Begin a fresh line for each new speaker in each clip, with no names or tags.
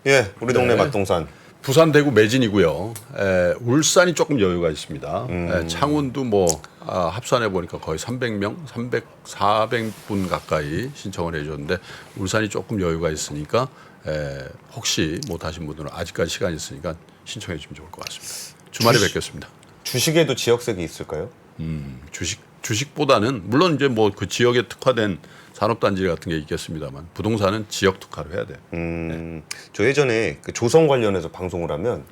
예, 우리 동네
네.
맛동산.
부산, 대구 매진이고요. 울산이 조금 여유가 있습니다. 창원도 뭐 합산해 보니까 거의 300명, 400분 가까이 신청을 해줬는데 울산이 조금 여유가 있으니까 혹시 못 하신 분들은 아직까지 시간이 있으니까 신청해 주면 좋을 것 같습니다. 주말에 뵙겠습니다.
주식에도 지역색이 있을까요?
주식보다는 물론 이제 뭐 그 지역에 특화된 산업단지 같은 게 있겠습니다만 부동산은 지역 특화로 해야 돼요.
저 예전에 그 조성 관련해서 방송을 하면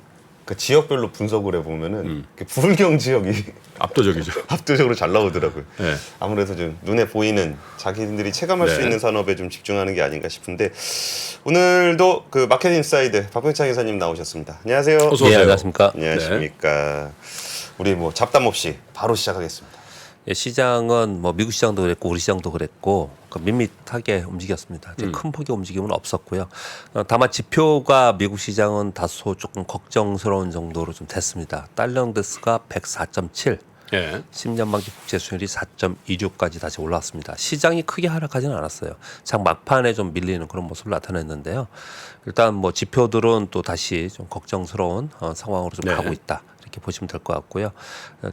그 지역별로 분석을 해보면은 그 불경 지역이
압도적이죠.
압도적으로 잘 나오더라고요.
네.
아무래도 좀 눈에 보이는 자기들이 체감할 수
네.
있는 산업에 좀 집중하는 게 아닌가 싶은데 오늘도 그 마켓 인사이드 박병창 이사님 나오셨습니다. 안녕하세요.
어서 오세요.
안녕하십니까.
안녕하십니까. 우리 뭐 잡담 없이 바로 시작하겠습니다.
예, 시장은 뭐 미국 시장도 그랬고 우리 시장도 그랬고 밋밋하게 움직였습니다. 큰 폭의 움직임은 없었고요. 다만 지표가 미국 시장은 다소 조금 걱정스러운 정도로 좀 됐습니다. 달러인덱스가 104.7,
예.
10년만기 국채 수익률이 4.26까지 다시 올라왔습니다. 시장이 크게 하락하지는 않았어요. 장 막판에 좀 밀리는 그런 모습을 나타냈는데요. 일단 뭐 지표들은 또 다시 좀 걱정스러운 상황으로 좀
네.
가고 있다. 이렇게 보시면 될 것 같고요.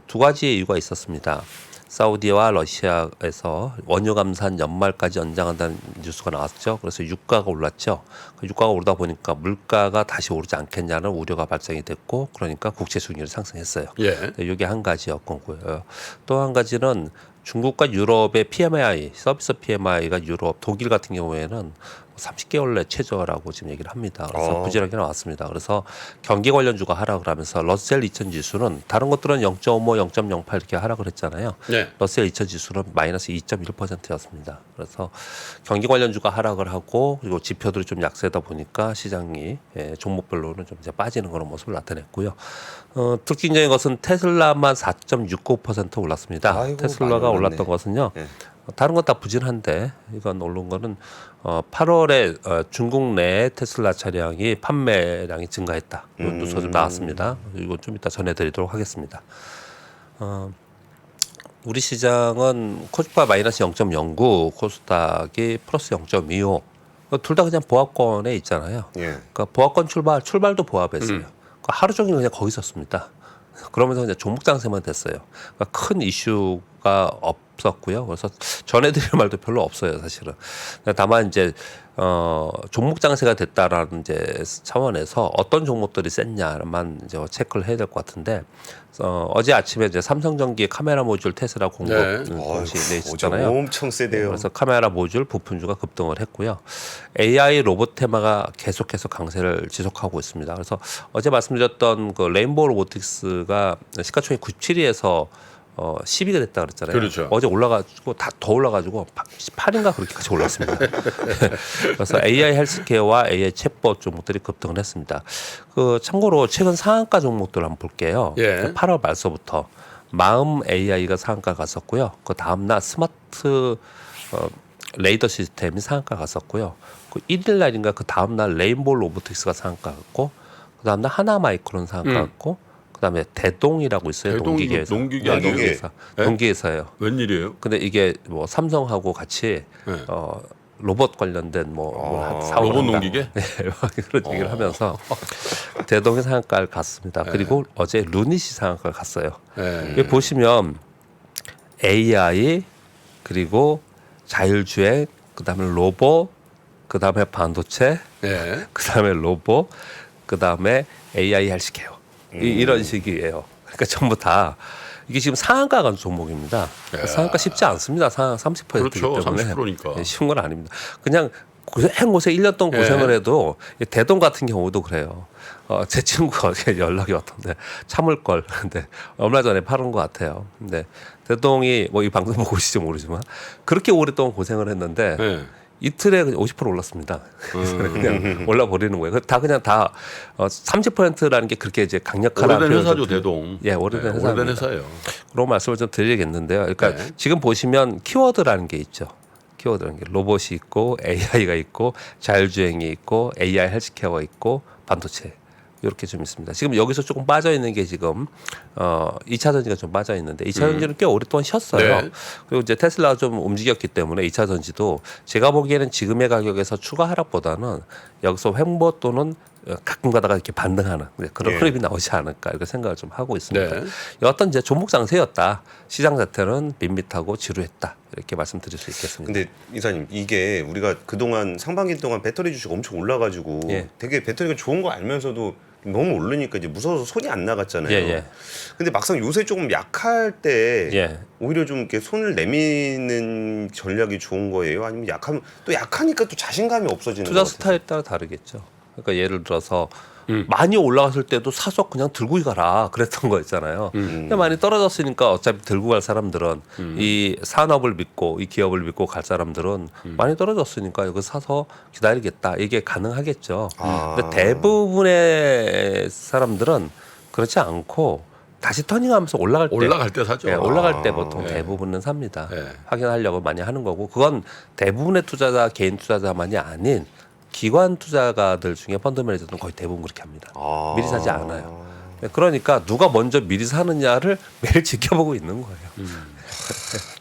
두 가지 이유가 있었습니다. 사우디와 러시아에서 원유 감산 연말까지 연장한다는 뉴스가 나왔죠. 그래서 유가가 올랐죠. 유가가 오르다 보니까 물가가 다시 오르지 않겠냐는 우려가 발생이 됐고, 그러니까 국채 수익률이 상승했어요.
예.
이게 한 가지였고요. 또 한 가지는 중국과 유럽의 PMI, 서비스 PMI가 유럽, 독일 같은 경우에는 30개월 내 최저라고 지금 얘기를 합니다. 그래서 부진하게 나왔습니다. 그래서 경기 관련주가 하락을 하면서 러셀 2000 지수는 다른 것들은 0.5, 0.08 이렇게 하락을 했잖아요.
네.
러셀 2000 지수는 마이너스 2.1%였습니다. 그래서 경기 관련주가 하락을 하고 그리고 지표들이 좀 약세다 보니까 시장이 종목별로는 좀 이제 빠지는 그런 모습을 나타냈고요. 특징적인 것은 테슬라만 4.69% 올랐습니다.
아이고,
테슬라가
많이 올랐네.
올랐던 것은요.
예.
다른 건 다 부진한데 이건 오른 거는 8월에 중국 내 테슬라 차량이 판매량이 증가했다. 이런 뉴스가 좀 나왔습니다. 이건 좀 이따 전해드리도록 하겠습니다. 우리 시장은 코스피가 마이너스 0.09, 코스닥이 플러스 0.25. 둘 다 그냥 보합권에 있잖아요.
예.
그러니까 보합권 출발도 보합했어요. 그러니까 하루 종일 그냥 거기 있었습니다. 그러면서 그냥 종목 장세만 됐어요. 그러니까 큰 이슈가 없었고요. 그래서 전해드릴 말도 별로 없어요, 사실은. 다만 이제 종목 장세가 됐다라는 이제 차원에서 어떤 종목들이 셌냐만 이제 체크를 해야 될 것 같은데 어제 아침에 이제 삼성전기 카메라 모듈 테슬라 공급
네.
공시 있었잖아요.
엄청 세대요.
그래서 카메라 모듈 부품주가 급등을 했고요. AI 로봇 테마가 계속해서 강세를 지속하고 있습니다. 그래서 어제 말씀드렸던 그 레인보우 로보틱스가 시가총액 97위에서 10위가 됐다 그랬잖아요.
그렇죠.
어제 올라가지고 다 더 올라가지고 8인가 그렇게까지 올랐습니다. 그래서 AI 헬스케어와 AI 챗봇 종목들이 급등을 했습니다. 그 참고로 최근 상한가 종목들 한번 볼게요.
예.
8월 말서부터 마음 AI가 상한가 갔었고요. 그 다음 날 스마트 레이더 시스템이 상한가 갔었고요. 그 1일 날인가 그 다음 날 레인보우 로보틱스가 상한가 갔고 그 다음 날 하나마이크론 상한가 갔고 그다음에 대동이라고 있어요.
대동이
농기계에서.
농기계 아니에요?
농기계에서.
네?
농기계에서요.
웬일이에요?
근데 이게 뭐 삼성하고 같이
네.
로봇 관련된 뭐
로봇
한다.
농기계?
네, 그런 얘기를 하면서 대동의 상한가를 갔습니다. 그리고 어제 루닛이 상한가를 갔어요.
예.
여기 보시면 AI 그리고 자율주행 그다음에 로봇 그다음에 반도체
예.
그다음에 로봇 그다음에 AI 헬스케어 이런 식이에요. 그러니까 전부 다 이게 지금 상한가 간 종목입니다.
예.
상한가 쉽지 않습니다. 상한가 30%이기
그렇죠.
때문에
30%니까.
쉬운 건 아닙니다. 그냥 고생 1년 동안 고생을 해도 대동 같은 경우도 그래요. 제 친구가 연락이 왔던데 참을 걸. 근데 얼마 전에 팔은 것 같아요. 근데 대동이 뭐 이 방송 보고 계실지 모르지만 그렇게 오랫동안 고생을 했는데
예.
이틀에 그냥 50% 올랐습니다. 그래서 그냥 올라 버리는 거예요. 다 30%라는 게 그렇게 이제 강력한
오래된 회사죠, 대동.
예, 오래된 회사입니다.
오래된 회사예요.
그런 말씀을 좀 드리겠는데요. 그러니까
네.
지금 보시면 키워드라는 게 있죠. 키워드라는 게 로봇이 있고 AI가 있고 자율주행이 있고 AI 헬스케어가 있고 반도체 이렇게 좀 있습니다. 지금 여기서 조금 빠져 있는 게 지금 2차 전지가 좀 빠져 있는데 2차 전지는 꽤 오랫동안 쉬었어요.
네.
그리고 이제 테슬라가 좀 움직였기 때문에 2차 전지도 제가 보기에는 지금의 가격에서 추가 하락보다는 여기서 횡보 또는 가끔 가다가 이렇게 반등하는 그런
예.
흐름이 나오지 않을까 이렇게 생각을 좀 하고 있습니다.
네.
어떤 이제 종목 장세였다. 시장 자체는 밋밋하고 지루했다. 이렇게 말씀드릴 수 있겠습니다.
근데 이사님 이게 우리가 그동안 상반기 동안 배터리 주식 엄청 올라가지고
예.
되게 배터리가 좋은 거 알면서도 너무 오르니까 이제 무서워서 손이 안 나갔잖아요.
예.
근데 막상 요새 조금 약할 때
예.
오히려 좀 이렇게 손을 내미는 전략이 좋은 거예요? 아니면 약하면 또 약하니까 또 자신감이 없어지는
투자
것 같아요.
스타일에 따라 다르겠죠. 그러니까 예를 들어서 많이 올라갔을 때도 사서 그냥 들고 가라 그랬던 거 있잖아요. 근데 많이 떨어졌으니까 어차피 들고 갈 사람들은 이 산업을 믿고 이 기업을 믿고 갈 사람들은 많이 떨어졌으니까 이거 사서 기다리겠다 이게 가능하겠죠. 근데 대부분의 사람들은 그렇지 않고 다시 터닝하면서
올라갈 때 사죠.
예, 올라갈 때 보통 대부분은 삽니다.
네.
확인하려고 많이 하는 거고 그건 대부분의 투자자 개인 투자자만이 아닌 기관 투자가들 중에 펀드 매니저들은 거의 대부분 그렇게 합니다. 미리 사지 않아요. 그러니까 누가 먼저 미리 사느냐를 매일 지켜보고 있는 거예요.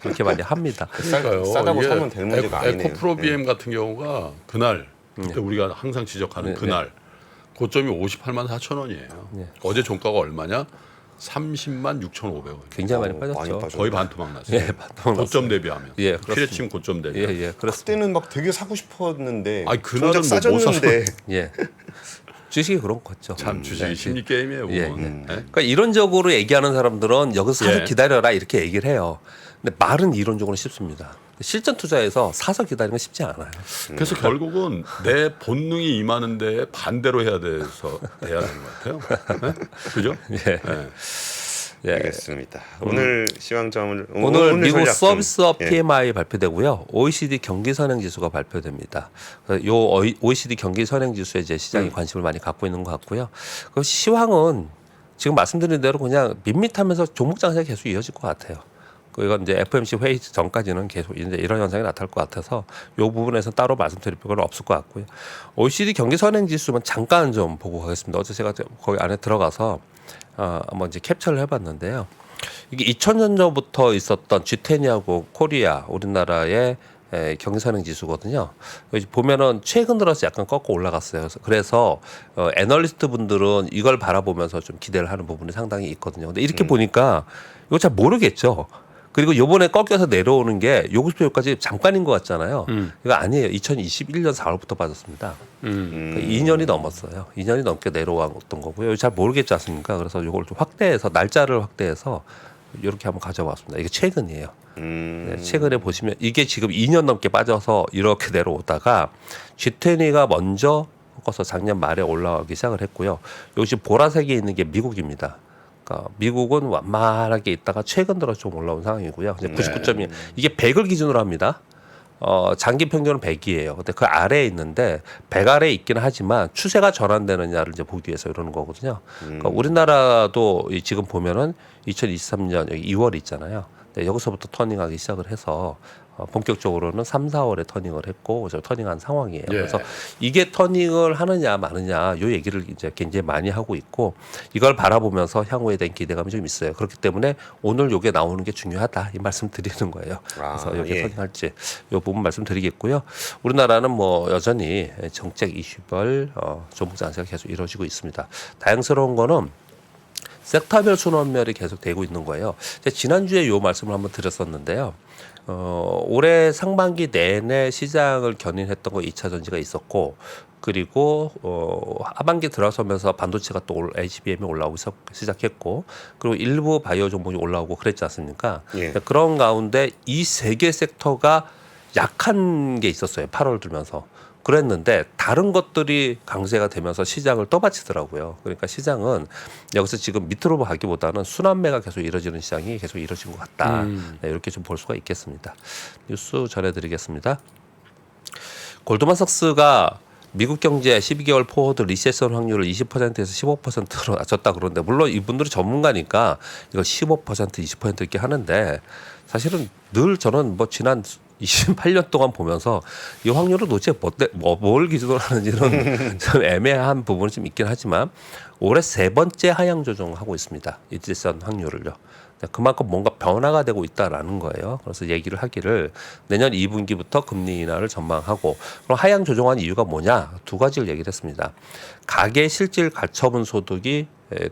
그렇게 많이 합니다.
그러니까요.
싸다고
이게
사면 될 문제가 아니네요.
에코프로 BM 같은 경우가 그날 그때 우리가 항상 지적하는 그날 고점이 58만 4천 원이에요. 어제 종가가 얼마냐? 30만 6,500원.
굉장히 많이
많이
빠졌죠.
빠졌-
거의 반토막 났어요.
예, 반토막
고점 대비하면.
예, 그렇습니다.
피레침 고점 대비.
예, 그렇습니다.
그때는 막 되게 사고 싶었는데
아니, 그날은
정작
뭐못
싸졌는데
예. 주식이 그런 거죠.
참 주식이 심리 게임이에요.
예,
보면. 예?
그러니까 이론적으로 얘기하는 사람들은 여기서 사서
예.
기다려라 이렇게 얘기를 해요. 근데 말은 이론적으로 쉽습니다. 실전 투자에서 사서 기다리는 건 쉽지 않아요.
그래서 결국은 내 본능이 임하는데 반대로 해야 돼야 되는 것 같아요. 네? 그죠?
예. 예.
알겠습니다. 오늘 시황점을
오늘 미국
전략 좀,
서비스업
예.
PMI 발표되고요. OECD 경기 선행 지수가 발표됩니다. 요 OECD 경기 선행 지수에 이제 시장이 관심을 많이 갖고 있는 것 같고요. 그 시황은 지금 말씀드린 대로 그냥 밋밋하면서 종목 장세가 계속 이어질 것 같아요. 이건 이제 FOMC 회의 전까지는 계속 이제 이런 현상이 나타날 것 같아서 이 부분에서 따로 말씀드릴 필요는 없을 것 같고요. OECD 경기 선행 지수만 잠깐 좀 보고 가겠습니다. 어제 제가 거기 안에 들어가서 한번 이제 캡처를 해봤는데요. 이게 2000년도부터 있었던 G10하고 코리아 우리나라의 경기 선행 지수거든요. 여기 보면은 최근 들어서 약간 꺾고 올라갔어요. 그래서 애널리스트 분들은 이걸 바라보면서 좀 기대를 하는 부분이 상당히 있거든요. 근데 이렇게 보니까 이거 잘 모르겠죠. 그리고 요번에 꺾여서 내려오는 게 요구수표까지 잠깐인 것 같잖아요. 이거 아니에요. 2021년 4월부터 빠졌습니다. 그러니까 2년이 넘었어요. 2년이 넘게 내려왔던 거고요. 잘 모르겠지 않습니까? 그래서 이걸 좀 확대해서 날짜를 확대해서 이렇게 한번 가져왔습니다. 이게 최근이에요. 네, 최근에 보시면 이게 지금 2년 넘게 빠져서 이렇게 내려오다가 G20가 먼저 꺾어서 작년 말에 올라가기 시작을 했고요. 여기 지금 보라색에 있는 게 미국입니다. 그러니까 미국은 완만하게 있다가 최근 들어 좀 올라온 상황이고요. 이제 99점이 이게 100을 기준으로 합니다. 장기 평균은 100이에요. 근데 그 아래에 있는데 100 아래에 있기는 하지만 추세가 전환되느냐를 이제 보기 위해서 이러는 거거든요. 그러니까 우리나라도 지금 보면은 2023년 여기 2월 있잖아요. 네, 여기서부터 터닝하기 시작을 해서 본격적으로는 3, 4월에 터닝을 했고 저 터닝한 상황이에요.
예.
그래서 이게 터닝을 하느냐 마느냐 요 얘기를 이제 굉장히 많이 하고 있고 이걸 바라보면서 향후에 대한 기대감이 좀 있어요. 그렇기 때문에 오늘 요게 나오는 게 중요하다 이 말씀 드리는 거예요. 그래서 여기 터닝할지 요 부분 말씀드리겠고요. 우리나라는 뭐 여전히 정책 이슈별 종목 장세가 계속 이루어지고 있습니다. 다양스러운 거는 섹터별 순환멸이 계속 되고 있는 거예요. 제가 지난주에 요 말씀을 한번 드렸었는데요. 올해 상반기 내내 시장을 견인했던 거 2차 전지가 있었고 그리고 하반기 들어서면서 반도체가 또 HBM이 올라오기 시작했고 그리고 일부 바이오 종목이 올라오고 그랬지 않습니까?
예.
그런 가운데 이 세 개 섹터가 약한 게 있었어요. 8월 들면서. 그랬는데 다른 것들이 강세가 되면서 시장을 떠받치더라고요. 그러니까 시장은 여기서 지금 밑으로 가기보다는 순환매가 계속 이루어지는 시장이 계속 이루어진 것 같다. 네, 이렇게 좀 볼 수가 있겠습니다. 뉴스 전해드리겠습니다. 골드만삭스가 미국 경제 12개월 포워드 리세션 확률을 20%에서 15%로 낮췄다 그러는데 물론 이분들이 전문가니까 이거 15% 20% 이렇게 하는데 사실은 늘 저는 뭐 지난 28년 동안 보면서 이 확률을 도대체 뭘 기준으로 하는지는 좀 애매한 부분이 좀 있긴 하지만 올해 세 번째 하향 조정하고 있습니다. 리세션 확률을요. 그만큼 뭔가 변화가 되고 있다라는 거예요. 그래서 얘기를 하기를 내년 2분기부터 금리 인하를 전망하고 그럼 하향 조정한 이유가 뭐냐? 두 가지를 얘기를 했습니다. 가계 실질 가처분 소득이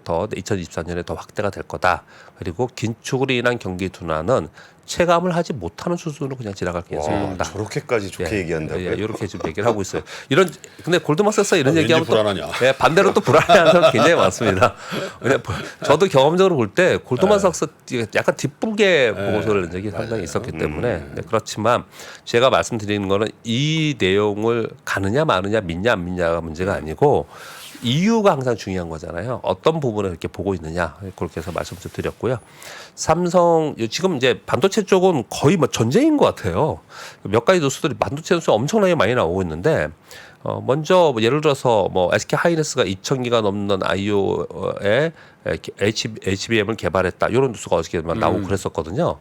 더 2024년에 더 확대가 될 거다. 그리고 긴축으로 인한 경기 둔화는 체감을 하지 못하는 수준으로 그냥 지나갈 가능성이
와,
높다.
저렇게까지 좋게 얘기한다고요?
이렇게 지금 얘기를 하고 있어요. 이런 근데 골드만삭스가 이런
왠지
얘기하면 또
불안하냐.
반대로 또 불안해하는 사람 굉장히 많습니다. 왜냐 저도 경험적으로 볼 때 골드만삭스 약간 뒷북의 보고서를 낸 적이 상당히 있었기 때문에 그렇지만 제가 말씀드리는 거는 이 내용을 가느냐 마느냐 믿냐 안 믿냐가 문제가 아니고 이유가 항상 중요한 거잖아요. 어떤 부분을 이렇게 보고 있느냐 그렇게 해서 말씀 좀 드렸고요. 삼성 지금 이제 반도체 쪽은 거의 뭐 전쟁인 것 같아요. 몇 가지 뉴스들이 반도체 뉴스 엄청나게 많이 나오고 있는데 먼저 예를 들어서 뭐 SK 하이닉스가 2,000기가 넘는 IO에 HBM을 개발했다 이런 뉴스가 어저께 나오고 그랬었거든요.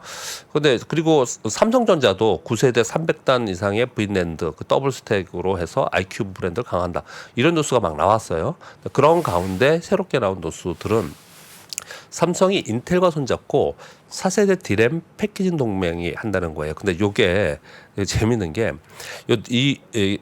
근데 그리고 삼성전자도 9세대 300단 이상의 V낸드 그 더블 스택으로 해서 IQ 브랜드를 강화한다 이런 뉴스가 막 나왔어요. 그런 가운데 새롭게 나온 뉴스들은 삼성이 인텔과 손잡고 4세대 디램 패키징 동맹이 한다는 거예요. 근데 요게 재밌는 게 이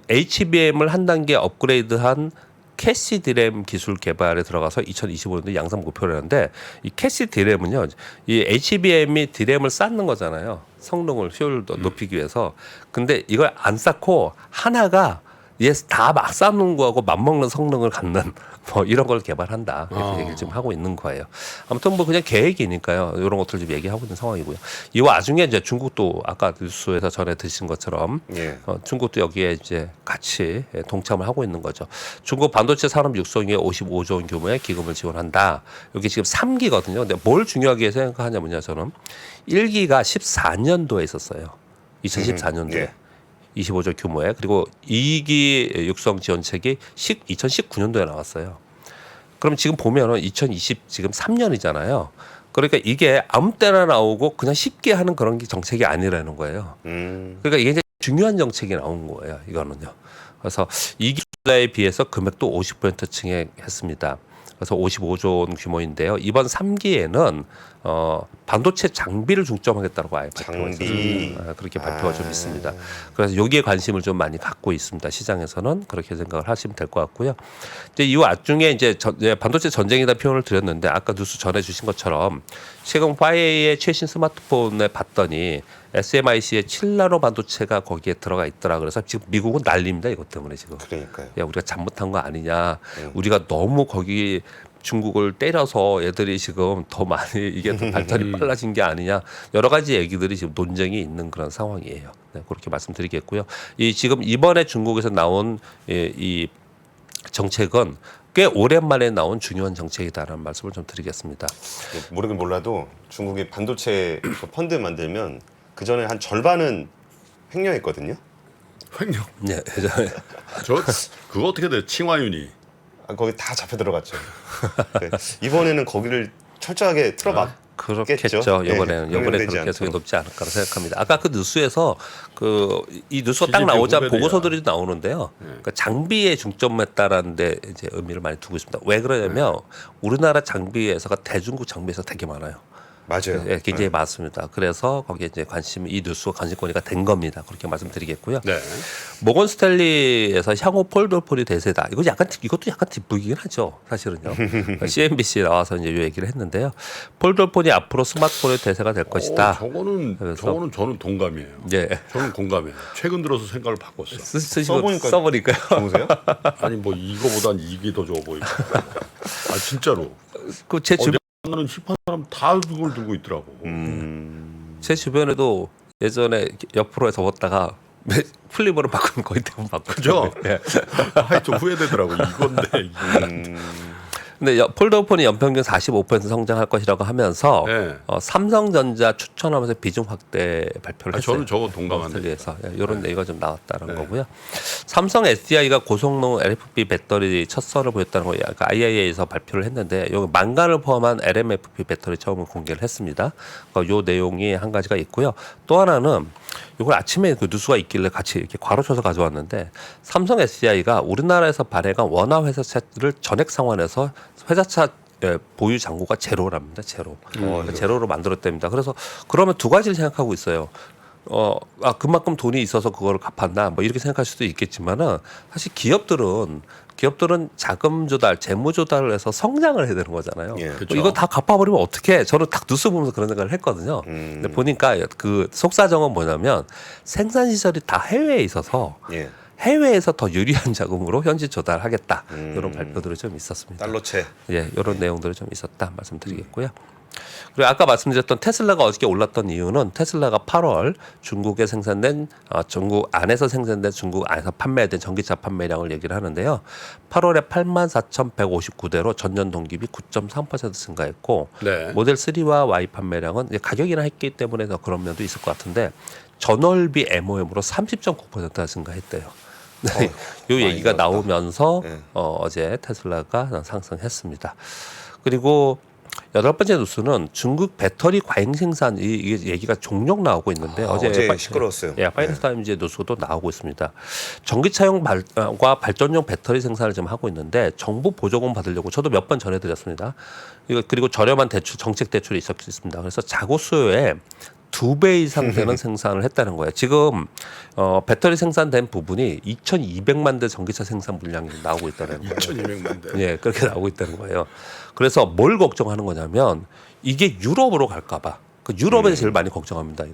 HBM을 한 단계 업그레이드한 캐시 디램 기술 개발에 들어가서 2025년도 양산 목표를 하는데 이 캐시 디램은요. 이 HBM이 디램을 쌓는 거잖아요. 성능을 효율도 높이기 위해서. 근데 이걸 안 쌓고 하나가 다 막 쌓는 거하고 맞먹는 성능을 갖는 뭐 이런 걸 개발한다. 이렇게 얘기를 지금 하고 있는 거예요. 아무튼 뭐 그냥 계획이니까요. 이런 것들 좀 얘기하고 있는 상황이고요. 이 와중에 이제 중국도 아까 뉴스에서 전에 드신 것처럼 중국도 여기에 이제 같이 동참을 하고 있는 거죠. 중국 반도체 산업 육성에 55조 원 규모의 기금을 지원한다. 여기 지금 3기거든요. 근데 뭘 중요하게 생각하냐면요. 저는 1기가 14년도에 있었어요. 2014년도에. 25조 규모에 그리고 2기 육성 지원책이 2019년도에 나왔어요. 그럼 지금 보면은 2020 지금 3년이잖아요. 그러니까 이게 아무 때나 나오고 그냥 쉽게 하는 그런 정책이 아니라는 거예요. 그러니까 이게 이제 중요한 정책이 나온 거예요. 이거는요. 그래서 2기 투자에 비해서 금액도 50% 증액했습니다. 그래서 55조 원 규모인데요. 이번 3기에는 반도체 장비를 중점하겠다고 아예 발표가 있습니다. 그렇게 발표가 좀 있습니다. 그래서 여기에 관심을 좀 많이 갖고 있습니다. 시장에서는 그렇게 생각을 하시면 될 것 같고요. 이제 이 와중에 이제 반도체 전쟁이다 표현을 드렸는데 아까 뉴스 전해주신 것처럼 최근 화웨이의 최신 스마트폰에 봤더니 SMIC의 7나노 반도체가 거기에 들어가 있더라. 그래서 지금 미국은 난립니다. 이것 때문에 지금.
그러니까요.
야 우리가 잘못한 거 아니냐. 우리가 너무 거기 중국을 때려서 애들이 지금 더 많이 이게 더 발전이 빨라진 게 아니냐. 여러 가지 얘기들이 지금 논쟁이 있는 그런 상황이에요. 네, 그렇게 말씀드리겠고요. 이 지금 이번에 중국에서 나온 이 정책은 꽤 오랜만에 나온 중요한 정책이다라는 말씀을 좀 드리겠습니다.
모르긴 몰라도 중국이 반도체 펀드 만들면 그 전에 한 절반은 횡령했거든요.
횡령.
네, 예전에
그거 어떻게 돼? 칭화윤이.
거기 다 잡혀 들어갔죠. 네. 이번에는 거기를 철저하게 틀어막.
그렇겠죠. 이번에 그렇게 해석이 높지 않을까 생각합니다. 아까 그 뉴스에서 이 뉴스가 딱 나오자 보고서들이 나오는데요. 그러니까 장비에 중점했다라는 데 이제 의미를 많이 두고 있습니다. 왜 그러냐면 우리나라 장비에서가 대중국 장비에서 되게 많아요.
맞아요.
네, 굉장히 많습니다. 그래서 거기에 이제 이 뉴스가 관심거리가 된 겁니다. 그렇게 말씀드리겠고요.
네.
모건 스탠리에서 향후 폴더폰이 대세다. 이것도 약간 뒷북이긴 하죠. 사실은요. CNBC 에 나와서 이제 이 얘기를 했는데요. 폴더폰이 앞으로 스마트폰의 대세가 될 것이다.
저거는 저는 동감이에요.
네.
저는 공감해요. 최근 들어서 생각을 바꿨어.
써보니까요. 좋으세요?
아니 뭐 이거보단 이게 더 좋아 보이고. 아 진짜로.
제 주변
나는 힙한 사람 다 그걸 들고 있더라고.
제 주변에도 예전에 옆으로 접었다가 플립으로 바꾸면 거의 대부분 바꾸죠.
그죠? 좀 후회되더라고. 이건데.
근데 폴더폰이 연평균 45% 성장할 것이라고 하면서
네.
삼성전자 추천하면서 비중 확대 발표를 했어요.
저는 저거 동감합니다.
이런 얘기가 좀 나왔다는 거고요. 삼성 SDI가 고성능 LFP 배터리 첫 선을 보였다는 거 IIA에서 발표를 했는데 여기 망간을 포함한 LMFP 배터리 처음 공개를 했습니다. 요 내용이 한 가지가 있고요. 또 하나는 이걸 아침에 그 뉴스가 있길래 같이 이렇게 괄호쳐서 가져왔는데 삼성 SDI가 우리나라에서 발행한 원화 회사차를 전액 상환해서 회사차 보유 잔고가 제로랍니다. 제로. 그러니까 제로로 만들었답니다. 그래서 그러면 두 가지를 생각하고 있어요. 그만큼 돈이 있어서 그걸 갚았나 뭐 이렇게 생각할 수도 있겠지만은 사실 기업들은 자금 조달, 재무 조달을 해서 성장을 해야 되는 거잖아요.
예.
그렇죠.
이거 다 갚아버리면 어떡해? 저는 딱 뉴스 보면서 그런 생각을 했거든요. 근데 보니까 그 속사정은 뭐냐면 생산 시설이 다 해외에 있어서
예.
해외에서 더 유리한 자금으로 현지 조달하겠다 이런 발표들이 좀 있었습니다.
달러채.
예, 이런 내용들이 좀 있었다 말씀드리겠고요. 그리고 아까 말씀드렸던 테슬라가 어저께 올랐던 이유는 테슬라가 8월 중국에 생산된 중국 안에서 생산된 중국 안에서 판매된 전기차 판매량을 얘기를 하는데요. 8월에 84,159대로 전년 동기비 9.3% 증가했고
네.
모델 3와 Y 판매량은 이제 가격이나 했기 때문에 더 그런 면도 있을 것 같은데 전월비 MOM으로 30.9%가 증가했대요. 네, 이 얘기가
늘었다.
나오면서
네.
어제 테슬라가 상승했습니다. 그리고 여덟 번째 뉴스는 중국 배터리 과잉 생산 이게 얘기가 종종 나오고 있는데 어제
시끄러웠어요.
예, 파이낸스 타임즈의 뉴스도 나오고 있습니다. 전기차용과 발전용 배터리 생산을 지금 하고 있는데 정부 보조금 받으려고 저도 몇 번 전해드렸습니다. 그리고 저렴한 대출 정책 대출이 있었습니다. 그래서 자구 수요의 2배 이상 되는 생산을 했다는 거예요. 지금 배터리 생산된 부분이 2,200만 대 전기차 생산 물량이 나오고 있다는 거예요.
2,200만 대.
예, 그렇게 나오고 있다는 거예요. 그래서 뭘 걱정하는 거냐면 이게 유럽으로 갈까봐. 그 유럽에서 제일 많이 걱정합니다.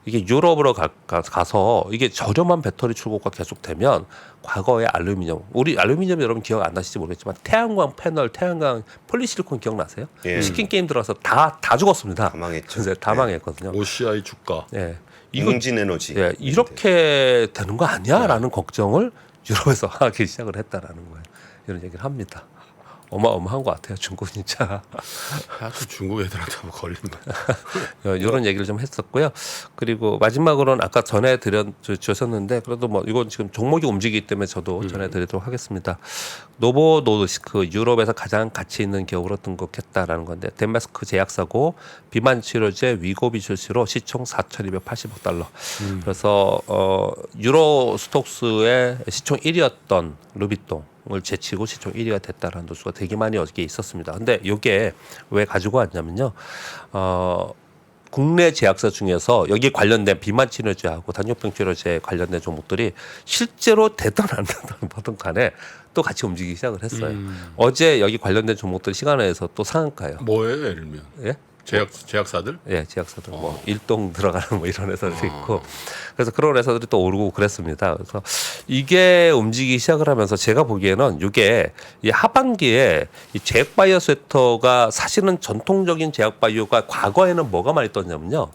이게 유럽으로 가서 이게 저렴한 배터리 출고가 계속되면 과거에 우리 알루미늄 여러분 기억 안 나실지 모르겠지만 태양광 패널, 태양광 폴리실리콘 기억나세요?
예.
치킨 게임 들어서 다 죽었습니다.
다 망했죠.
그래서 다 망했거든요.
OCI 주가.
예.
웅진 에너지.
예, 이렇게 되는 거 아니야라는 걱정을 유럽에서 하기 시작을 했다라는 거예요. 이런 얘기를 합니다. 어마어마한 것 같아요. 중국 진짜.
하여튼 중국 애들한테 한번 걸린다.
이런 얘기를 좀 했었고요. 그리고 마지막으로는 아까 전해드렸었는데 그래도 뭐 이건 지금 종목이 움직이기 때문에 저도 전해드리도록 하겠습니다. 노보 노르디스크 유럽에서 가장 가치 있는 기업으로 등극했다라는 건데 덴마스크 제약사고 비만 치료제 위고비 출시로 시총 4,280억 달러. 그래서 유로 스톡스의 시총 1위였던 루비통을 제치고 시총 1위가 됐다라는 뉴스가 되게 많이 어저께 있었습니다. 근데 이게 왜 가지고 왔냐면요. 국내 제약사 중에서 여기 관련된 비만 치료제하고 당뇨병 치료제 관련된 종목들이 실제로 되든 안 되든 뭐든 간에 또 같이 움직이기 시작을 했어요. 어제 여기 관련된 종목들 시간에 해서 또 상한가요.
뭐예요, 예를 들면?
예?
제약사들?
예, 제약사들 뭐 일동 들어가는 뭐 이런 회사들이 있고 그래서 그런 회사들이 또 오르고 그랬습니다. 그래서 이게 움직이기 시작을 하면서 제가 보기에는 이게 이 하반기에 이 제약 바이오 섹터가 사실은 전통적인 제약 바이오가 과거에는 뭐가 많이 떴냐면요.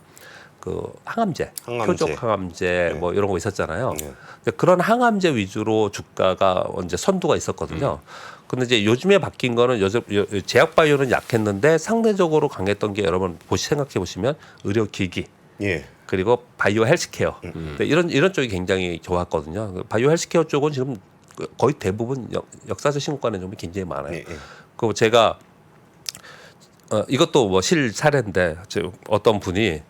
그 항암제, 표적 항암제 뭐 이런 거 있었잖아요. 근데 그런 항암제 위주로 주가가 이제 선두가 있었거든요. 근데 이제 요즘에 바뀐 거는 제약 바이오는 약했는데 상대적으로 강했던 게 여러분 생각해 보시면 의료기기,
예.
그리고 바이오 헬스케어 네, 이런 쪽이 굉장히 좋았거든요. 바이오 헬스케어 쪽은 지금 거의 대부분 역사적 신고가는 좀 굉장히 많아요.
예.
그리고 제가 이것도 뭐 실사례인데 어떤 분이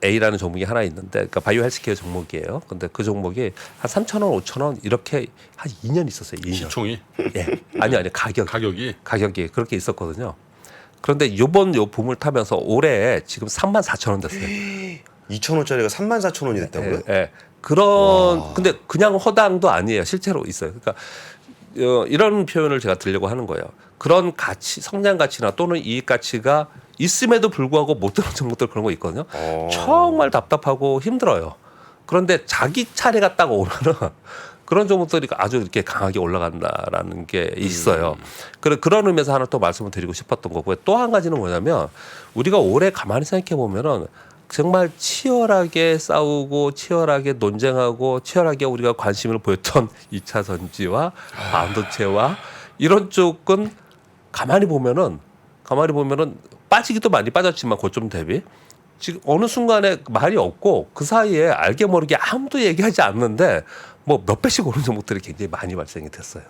A라는 종목이 하나 있는데, 그러니까 바이오 헬스케어 종목이에요. 근데 그 종목이 한 3,000원, 5,000원 이렇게 한 2년 있었어요. 2년.
시총이?
예. 아니
가격이?
가격이 그렇게 있었거든요. 그런데 요번 요 붐을 타면서 올해 지금 34,000원 됐어요.
2,000원짜리가 34,000원이 됐다고요?
예. 근데 그냥 허당도 아니에요. 실제로 있어요. 그러니까 이런 표현을 제가 드리려고 하는 거예요. 그런 가치, 성장 가치나 또는 이익 가치가 있음에도 불구하고 못 드는 종목들 그런 거 있거든요. 정말 답답하고 힘들어요. 그런데 자기 차례가 딱 오면은 그런 종목들이 아주 이렇게 강하게 올라간다라는 게 있어요. 그런 의미에서 하나 또 말씀을 드리고 싶었던 거고요. 또 한 가지는 뭐냐면 우리가 올해 가만히 생각해 보면은 정말 치열하게 싸우고 치열하게 논쟁하고 치열하게 우리가 관심을 보였던 2차 전지와 반도체와 이런 쪽은 가만히 보면은 빠지기도 많이 빠졌지만 고점 대비 지금 어느 순간에 말이 없고 그 사이에 알게 모르게 아무도 얘기하지 않는데 뭐 몇 배씩 오른 종목들이 굉장히 많이 발생이 됐어요.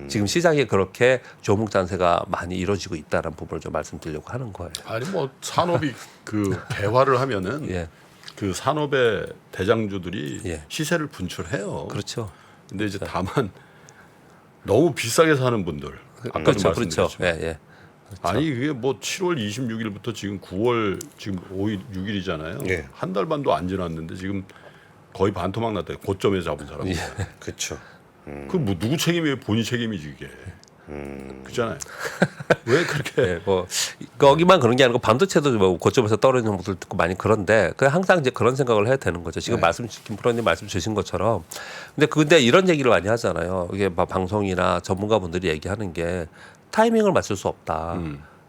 지금 시장에 그렇게 조목 잔세가 많이 이루어지고 있다는 부분을 좀 말씀드리려고 하는 거예요.
아니 뭐 산업이 그 개화를 하면은
예.
그 산업의 대장주들이
예.
시세를 분출해요.
그렇죠.
근데 이제 다만 너무 비싸게 사는 분들 아까도
그렇죠.
말씀드렸지만.
예.
아니 그게 뭐 7월 26일부터 지금 9월 지금 5일 6일이잖아요.
예.
한 달 반도 안 지났는데 지금 거의 반토막 났다. 고점에 잡은 사람.
그렇죠.
그 뭐 누구 책임이에요? 본인 책임이지 이게. 그렇잖아요. 왜 그렇게?
예, 뭐 거기만 그런 게 아니고 반도체도 뭐 고점에서 떨어지는 분들 듣고 많이 그런데 그 항상 이제 그런 생각을 해야 되는 거죠. 지금 김 프로님 말씀 주신 것처럼. 근데 이런 얘기를 많이 하잖아요. 이게 막 방송이나 전문가분들이 얘기하는 게 타이밍을 맞출 수 없다.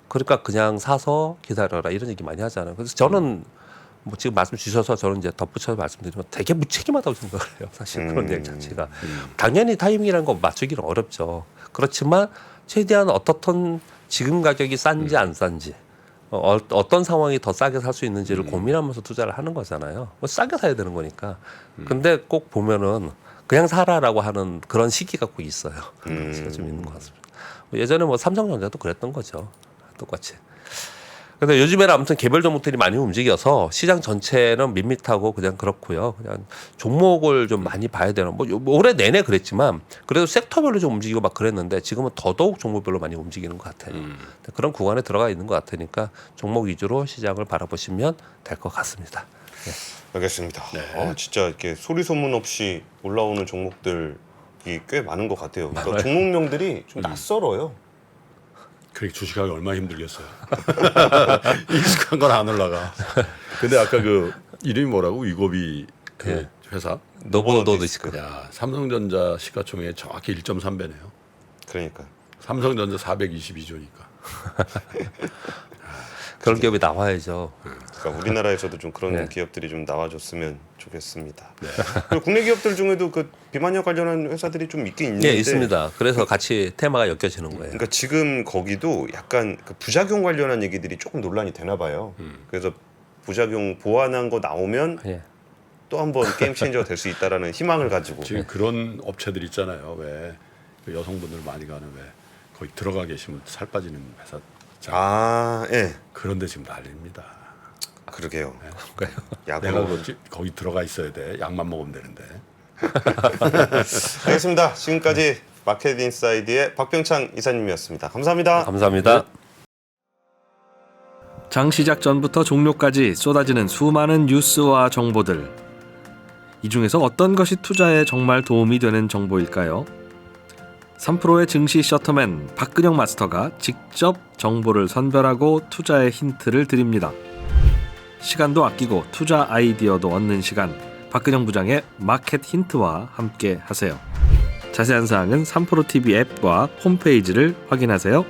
그러니까 그냥 사서 기다려라 이런 얘기 많이 하잖아요. 그래서 저는 뭐 지금 말씀 주셔서 저는 이제 덧붙여서 말씀드리면 되게 무책임하다고 생각을 해요. 사실 그런 얘기 자체가. 당연히 타이밍이라는 거 맞추기는 어렵죠. 그렇지만 최대한 어떻든 지금 가격이 싼지 안 싼지 어떤 상황이 더 싸게 살 수 있는지를 고민하면서 투자를 하는 거잖아요. 뭐 싸게 사야 되는 거니까. 근데 꼭 보면은 그냥 사라라고 하는 그런 시기가 꼭 있어요. 시기가 좀 있는 것 같습니다. 예전에 뭐 삼성전자도 그랬던 거죠. 똑같이. 근데 요즘에는 아무튼 개별 종목들이 많이 움직여서 시장 전체는 밋밋하고 그냥 그렇고요. 그냥 종목을 좀 많이 봐야 되는. 뭐 올해 내내 그랬지만 그래도 섹터별로 좀 움직이고 막 그랬는데 지금은 더더욱 종목별로 많이 움직이는 것 같아요. 그런 구간에 들어가 있는 것 같으니까 종목 위주로 시장을 바라보시면 될 것 같습니다. 네.
알겠습니다. 진짜 이렇게 소리 소문 없이 올라오는 종목들이 꽤 많은 것 같아요. 그러니까 종목명들이 좀 낯설어요.
그게 주식하기 얼마나 힘들겠어요. 익숙한 건 안 올라가. 근데 아까 그 이름이 뭐라고? 위고비 그
네.
회사?
노보노디스크.
야, 삼성전자 시가총액 정확히 1.3배네요.
그러니까.
삼성전자 422조니까.
그런 기업이 나와야죠.
그러니까 우리나라에서도 좀 그런
네.
기업들이 좀 나와줬으면 좋겠습니다. 그리고 국내 기업들 중에도 그 비만약 관련한 회사들이 좀 있긴 있는데.
네, 있습니다. 그래서 같이 테마가 엮여지는 거예요.
그러니까 지금 거기도 약간 그 부작용 관련한 얘기들이 조금 논란이 되나 봐요. 그래서 부작용 보완한 거 나오면
예.
또 한 번 게임 체인저가 될 수 있다라는 희망을 가지고.
지금 그런 업체들 있잖아요. 왜 그 여성분들 많이 가는 왜 거기 들어가 계시면 살 빠지는 회사.
아, 예.
그런데 지금 난립니다.
그러게요.
내가
약으로.
그렇지 거기 들어가 있어야 돼. 약만 먹으면 되는데.
알겠습니다. 지금까지 마켓 인사이드의 박병창 이사님이었습니다. 감사합니다.
감사합니다.
장 시작 전부터 종료까지 쏟아지는 수많은 뉴스와 정보들. 이 중에서 어떤 것이 투자에 정말 도움이 되는 정보일까요? 3프로의 증시 셔터맨 박근영 마스터가 직접 정보를 선별하고 투자의 힌트를 드립니다. 시간도 아끼고 투자 아이디어도 얻는 시간, 박근영 부장의 마켓 힌트와 함께 하세요. 자세한 사항은 3프로 TV 앱과 홈페이지를 확인하세요.